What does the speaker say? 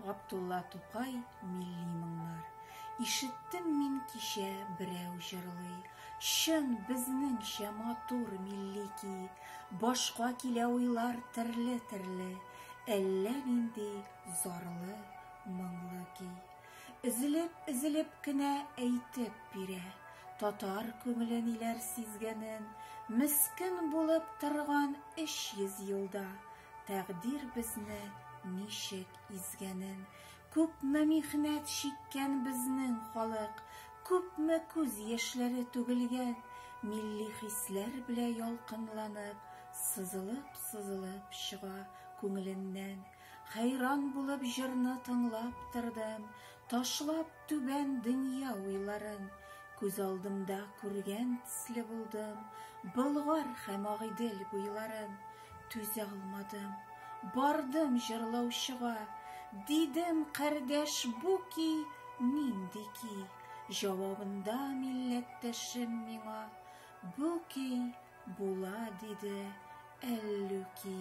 Габдулла Тукай милли моңнар. Ишеттем мин кичә берәү җырлый. Чын безнеңчә матур милли ки, башка килә уйлар төрле-төрле, әллә нинди зарлы, моңлы ки. Изелеп кенә әйтеп бирә, татар күңелен иләр сизгәнен, мескен булып торган 300 елда, тәкъдир безне ничек изгәнен. Күпме михнәт чиккән безнең халык, күпме күз яшьләре түгелгән, милли хисләр белә ялкынланып, сызылып чыга күңеленнән. Хайран булып җырны тыңлап тордым, ташлап түбән дөнья уйларын, күз алдымда күргән төсле булдым, Болгар һәм Агыйдел буйларын. Түзә алмадым, бардым җырлаучыга, дидем, кардәш, бу ки нинди ки? Җавабында милләттәшем миңа, бу ки була диде Әллүки.